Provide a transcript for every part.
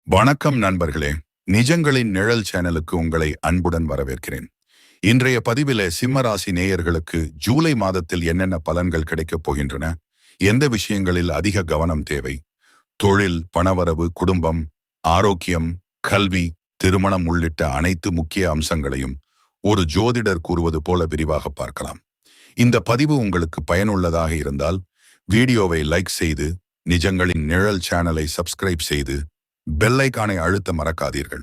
வணக்கம் நண்பர்களே. நிஜங்களின் நிழல் சேனலுக்கு உங்களை அன்புடன் வரவேற்கிறேன். இன்றைய பதிவில சிம்மராசி நேயர்களுக்கு ஜூலை மாதத்தில் என்னென்ன பலன்கள் கிடைக்கப் போகின்றன, எந்த விஷயங்களில் அதிக கவனம் தேவை, தொழில், பணவரவு, குடும்பம், ஆரோக்கியம், கல்வி, திருமணம் உள்ளிட்ட அனைத்து முக்கிய அம்சங்களையும் ஒரு ஜோதிடர் கூறுவது போல விரிவாக பார்க்கலாம். இந்த பதிவு உங்களுக்கு பயனுள்ளதாக இருந்தால் வீடியோவை லைக் செய்து, நிஜங்களின் நிழல் சேனலை சப்ஸ்கிரைப் செய்து பெல் ஐகானை அழுத்த மறக்காதீர்கள்.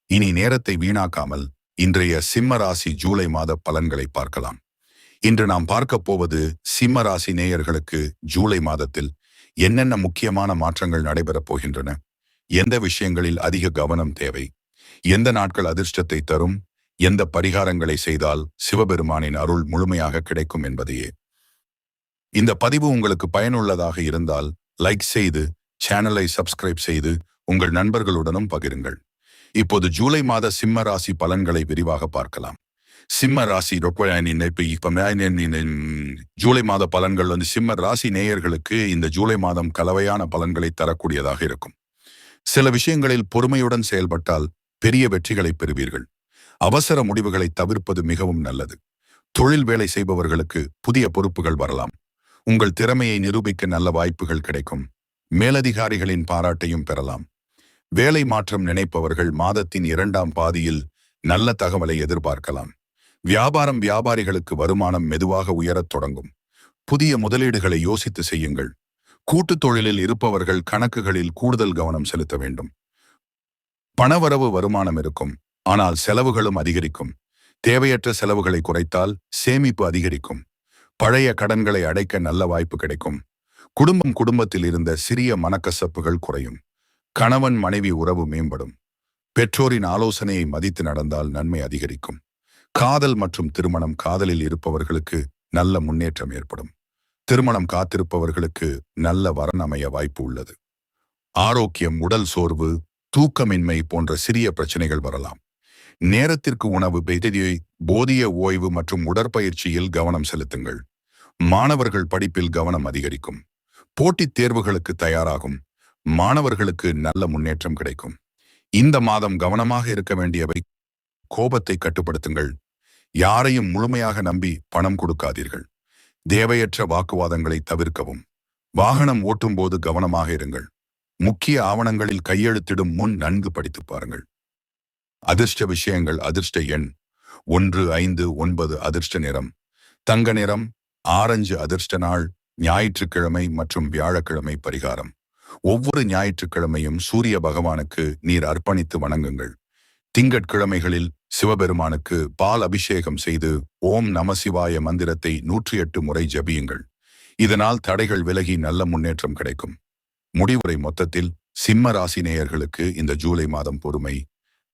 இனி நேரத்தை வீணாக்காமல் இன்றைய சிம்ம ராசி ஜூலை மாத பலன்களை பார்க்கலாம். இன்று நாம் பார்க்க போவது சிம்ம ராசி நேயர்களுக்கு ஜூலை மாதத்தில் என்னென்ன முக்கியமான மாற்றங்கள் நடைபெறப் போகின்றன, எந்த விஷயங்களில் அதிக கவனம் தேவை, எந்த நாட்கள் அதிர்ஷ்டத்தை தரும், எந்த பரிகாரங்களை செய்தால் சிவபெருமானின் அருள் முழுமையாக கிடைக்கும் என்பதையே. இந்த பதிவு உங்களுக்கு பயனுள்ளதாக இருந்தால் லைக் செய்து, சேனலை சப்ஸ்கிரைப் செய்து உங்கள் நண்பர்களுடனும் பகிருங்கள். இப்போது ஜூலை மாத சிம்ம ராசி பலன்களை விரிவாக பார்க்கலாம். சிம்ம ராசி ஜூலை மாத பலன்கள் சிம்ம ராசி நேயர்களுக்கு இந்த ஜூலை மாதம் கலவையான பலன்களை தரக்கூடியதாக இருக்கும். சில விஷயங்களில் பொறுமையுடன் செயல்பட்டால் பெரிய வெற்றிகளை பெறுவீர்கள். அவசர முடிவுகளை தவிர்ப்பது மிகவும் நல்லது. தொழில் வேலை செய்பவர்களுக்கு புதிய பொறுப்புகள் வரலாம். உங்கள் திறமையை நிரூபிக்க நல்ல வாய்ப்புகள் கிடைக்கும். மேலதிகாரிகளின் பாராட்டையும் பெறலாம். வேலை மாற்றம் நினைப்பவர்கள் மாதத்தின் 2ஆம் பாதியில் நல்ல தகவலை எதிர்பார்க்கலாம். வியாபாரிகளுக்கு வருமானம் மெதுவாக உயரத் தொடங்கும். புதிய முதலீடுகளை யோசித்து செய்யுங்கள். கூட்டுத் தொழிலில் இருப்பவர்கள் கணக்குகளில் கூடுதல் கவனம் செலுத்த வேண்டும். பணவரவு வருமானம் இருக்கும், ஆனால் செலவுகளும் அதிகரிக்கும். தேவையற்ற செலவுகளை குறைத்தால் சேமிப்பு அதிகரிக்கும். பழைய கடன்களை அடைக்க நல்ல வாய்ப்பு கிடைக்கும். குடும்பத்தில் இருந்த சிறிய மனக்கசப்புகள் குறையும். கணவன் மனைவி உறவு மேம்படும். பெற்றோரின் ஆலோசனையை மதித்து நடந்தால் நன்மை அதிகரிக்கும். காதல் மற்றும் திருமணம், காதலில் இருப்பவர்களுக்கு நல்ல முன்னேற்றம் ஏற்படும். திருமணம் காத்திருப்பவர்களுக்கு நல்ல வரன் அமைய வாய்ப்பு உள்ளது. ஆரோக்கியம், உடல் சோர்வு, தூக்கமின்மை போன்ற சிறிய பிரச்சனைகள் வரலாம். நேரத்திற்கு உணவு, போதிய ஓய்வு மற்றும் உடற்பயிற்சியில் கவனம் செலுத்துங்கள். மாணவர்கள் படிப்பில் கவனம் அதிகரிக்கும். போட்டித் தேர்வுகளுக்கு தயாராகும் மாணவர்களுக்கு நல்ல முன்னேற்றம் கிடைக்கும். இந்த மாதம் கவனமாக இருக்க வேண்டியவை: கோபத்தை கட்டுப்படுத்துங்கள். யாரையும் முழுமையாக நம்பி பணம் கொடுக்காதீர்கள். தேவையற்ற வாக்குவாதங்களை தவிர்க்கவும். வாகனம் ஓட்டும் போது கவனமாக இருங்கள். முக்கிய ஆவணங்களில் கையெழுத்திடும் முன் நன்கு படித்து பாருங்கள். அதிர்ஷ்ட விஷயங்கள்: அதிர்ஷ்ட எண் 1, 5, 9. அதிர்ஷ்ட நிறம் தங்க நிறம், ஆரஞ்சு. அதிர்ஷ்ட நாள் ஞாயிற்றுக்கிழமை மற்றும் வியாழக்கிழமை. பரிகாரம்: ஒவ்வொரு ஞாயிற்றுக்கிழமையும் சூரிய பகவானுக்கு நீர் அர்ப்பணித்து வணங்குங்கள். திங்கட்கிழமைகளில் சிவபெருமானுக்கு பால் அபிஷேகம் செய்து ஓம் நமசிவாய மந்திரத்தை 108 முறை ஜபியுங்கள். இதனால் தடைகள் விலகி நல்ல முன்னேற்றம் கிடைக்கும். முடிவுரை: மொத்தத்தில் சிம்ம ராசி நேயர்களுக்கு இந்த ஜூலை மாதம் பொறுமை,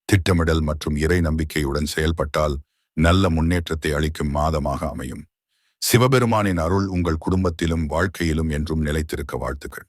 திட்டமிடல் மற்றும் இறை நம்பிக்கையுடன் செயல்பட்டால் நல்ல முன்னேற்றத்தை அளிக்கும் மாதமாக அமையும். சிவபெருமானின் அருள் உங்கள் குடும்பத்திலும் வாழ்க்கையிலும் என்றும் நிலைத்திருக்க வாழ்த்துக்கள்.